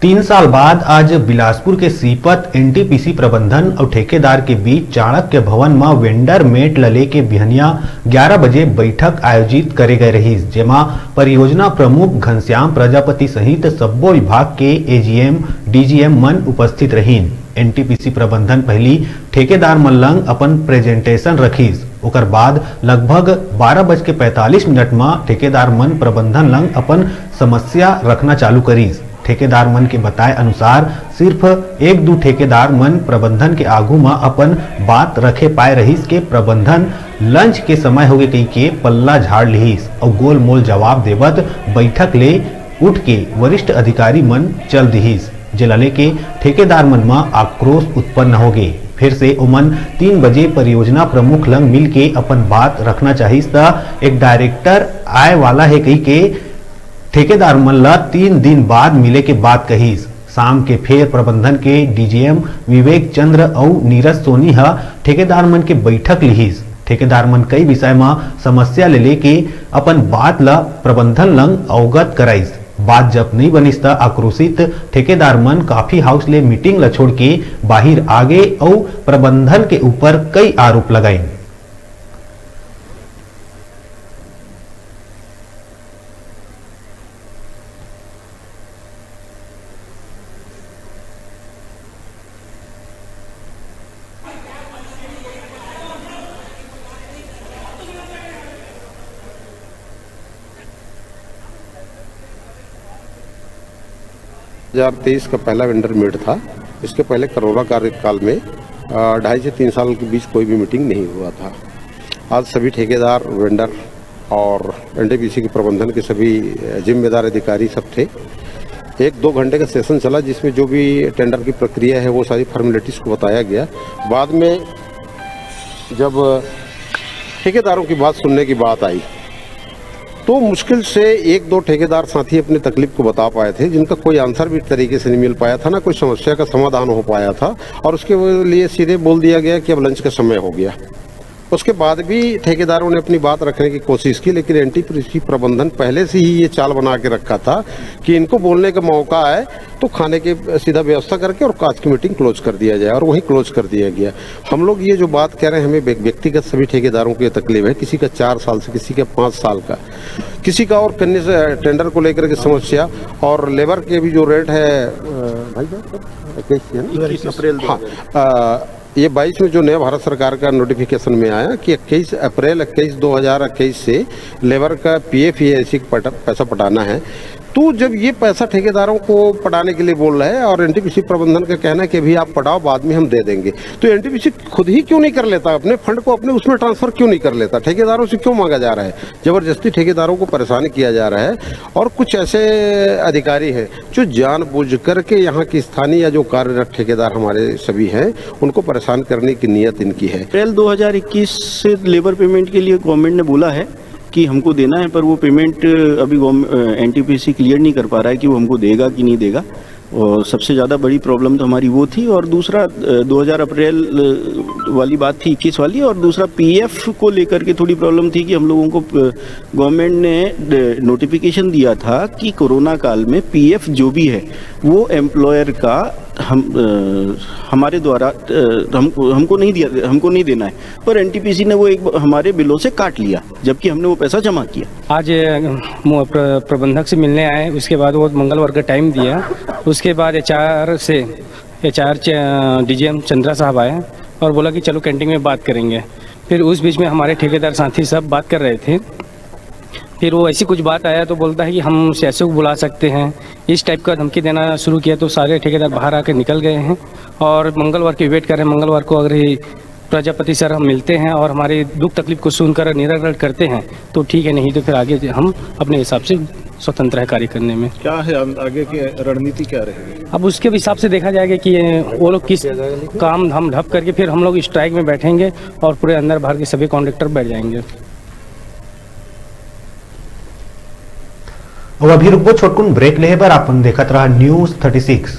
3 साल बाद आज बिलासपुर के सीपत एनटीपीसी प्रबंधन और ठेकेदार के बीच चाणक्य भवन में वेंडर मेट लले के बिहनिया 11 बजे बैठक आयोजित करे गए रही, जेमा परियोजना प्रमुख घनश्याम प्रजापति सहित सब्बो विभाग के एजीएम डीजीएम मन उपस्थित रहीन। एनटीपीसी प्रबंधन पहली ठेकेदार मन लंग अपन प्रेजेंटेशन रखीस, ओकर बाद लगभग 12:45 में ठेकेदार मन प्रबंधन लंग अपन समस्या रखना चालू करीस। ठेकेदार मन के बताए अनुसार सिर्फ 1-2 ठेकेदार मन प्रबंधन के आगू में अपन बात रखे पाए रहीस के प्रबंधन लंच के समय हो गए कही के पल्ला झाड़ लिहिस और गोल मोल जवाब देवत बैठक ले उठ के वरिष्ठ अधिकारी मन चल दिहिस, जेलले के ठेकेदार मन में आक्रोश उत्पन्न हो गए। फिर से उमन 3 बजे परियोजना प्रमुख लंग मिल के अपन बात रखना चाहिए त एक डायरेक्टर आए वाला है कही के ठेकेदार मन ला 3 दिन बाद मिले के बात कहीस। शाम के फेर प्रबंधन के डीजीएम विवेक चंद्र और नीरज सोनी हा ठेकेदार मन के बैठक लिहिस। ठेकेदार मन कई विषय में समस्या ले लेके अपन बात ला प्रबंधन लंग अवगत कराइस। बात जब नहीं बनिस त आक्रोशित ठेकेदार मन काफी हाउस ले मीटिंग ला छोड़ के बाहर आगे और प्रबंधन के ऊपर कई आरोप लगाए। हजार 23 का पहला वेंडर मीट था। इसके पहले कोरोना कार्यकाल में 2.5 से 3 साल के बीच कोई भी मीटिंग नहीं हुआ था। आज सभी ठेकेदार, वेंडर और एनटीपीसी के प्रबंधन के सभी जिम्मेदार अधिकारी सब थे। 1-2 घंटे का सेशन चला जिसमें जो भी टेंडर की प्रक्रिया है वो सारी फॉर्मेलिटीज़ को बताया गया। बाद में जब ठेकेदारों की बात सुनने की बात आई तो मुश्किल से 1-2 ठेकेदार साथी अपनी तकलीफ को बता पाए थे, जिनका कोई आंसर भी तरीके से नहीं मिल पाया था, ना कोई समस्या का समाधान हो पाया था और उसके लिए सीधे बोल दिया गया कि अब लंच का समय हो गया। उसके बाद भी ठेकेदारों ने अपनी बात रखने की कोशिश की, लेकिन एनटीपीसी प्रबंधन पहले से ही ये चाल बना के रखा था कि इनको बोलने का मौका आए तो खाने के सीधा व्यवस्था करके और आज की मीटिंग क्लोज कर दिया जाए, और वहीं क्लोज कर दिया गया। हम लोग ये जो बात कह रहे हैं, हमें व्यक्तिगत सभी ठेकेदारों की तकलीफ है। किसी का 4 साल से, किसी का 5 साल का, किसी का और करने से टेंडर को लेकर के समस्या, और लेबर के भी जो रेट है भाई 21 अप्रैल, हाँ, ये 22 में जो नया भारत सरकार का नोटिफिकेशन में आया कि 21 अप्रैल 2021 से लेबर का पीएफ ऐसी पैसा पटाना है। तो जब ये पैसा ठेकेदारों को पटाने के लिए बोल रहा है और एनटीपीसी प्रबंधन का कहना है कि अभी आप पटाओ, बाद में हम दे देंगे, तो एनटीपीसी खुद ही क्यों नहीं कर लेता, अपने फंड को अपने उसमें ट्रांसफर क्यों नहीं कर लेता? ठेकेदारों से क्यों मांगा जा रहा है? जबरदस्ती ठेकेदारों को परेशान किया जा रहा है। और कुछ ऐसे अधिकारी हैं जो जानबूझ करके यहाँ की स्थानीय या जो कार्यरत ठेकेदार हमारे सभी हैं उनको परेशान करने की नीयत इनकी है। अप्रैल 2021 से लेबर पेमेंट के लिए गवर्नमेंट ने बोला है कि हमको देना है, पर वो पेमेंट अभी एनटीपीसी क्लियर नहीं कर पा रहा है कि वो हमको देगा कि नहीं देगा। और सबसे ज़्यादा बड़ी प्रॉब्लम तो हमारी वो थी। और दूसरा 2000 अप्रैल वाली बात थी, 21 वाली। और दूसरा पीएफ को लेकर के थोड़ी प्रॉब्लम थी कि हम लोगों को गवर्नमेंट ने नोटिफिकेशन दिया था कि कोरोना काल में पीएफ जो भी है वो एम्प्लॉयर का हमारे द्वारा हमको नहीं देना है, पर एनटीपीसी ने वो एक हमारे बिलों से काट लिया, जबकि हमने वो पैसा जमा किया। आज प्रबंधक से मिलने आए, उसके बाद वो मंगलवार का टाइम दिया। उसके बाद एचआर डीजीएम चंद्रा साहब आए और बोला कि चलो कैंटीन में बात करेंगे। फिर उस बीच में हमारे ठेकेदार साथी सब बात कर रहे थे। फिर वो ऐसी कुछ बात आया तो बोलता है कि हम सीएसओ को बुला सकते हैं, इस टाइप का धमकी देना शुरू किया। तो सारे ठेकेदार बाहर आकर निकल गए हैं और मंगलवार की वेट कर रहे हैं। मंगलवार को अगर प्रजापति सर हम मिलते हैं और हमारी दुख तकलीफ को सुनकर निराकरण करते हैं तो ठीक है, नहीं तो फिर आगे हम अपने हिसाब से स्वतंत्र है कार्य करने में। क्या है आगे की रणनीति, क्या रहेगी? अब उसके हिसाब से देखा जाएगा कि वो लोग किस काम हम ढप करके फिर हम लोग स्ट्राइक में बैठेंगे और पूरे अंदर बाहर के सभी कॉन्ट्रैक्टर बैठ जाएंगे। अब अभी रुको छोटकुन ब्रेक ले पर अपन देखत रहा न्यूज़ 36।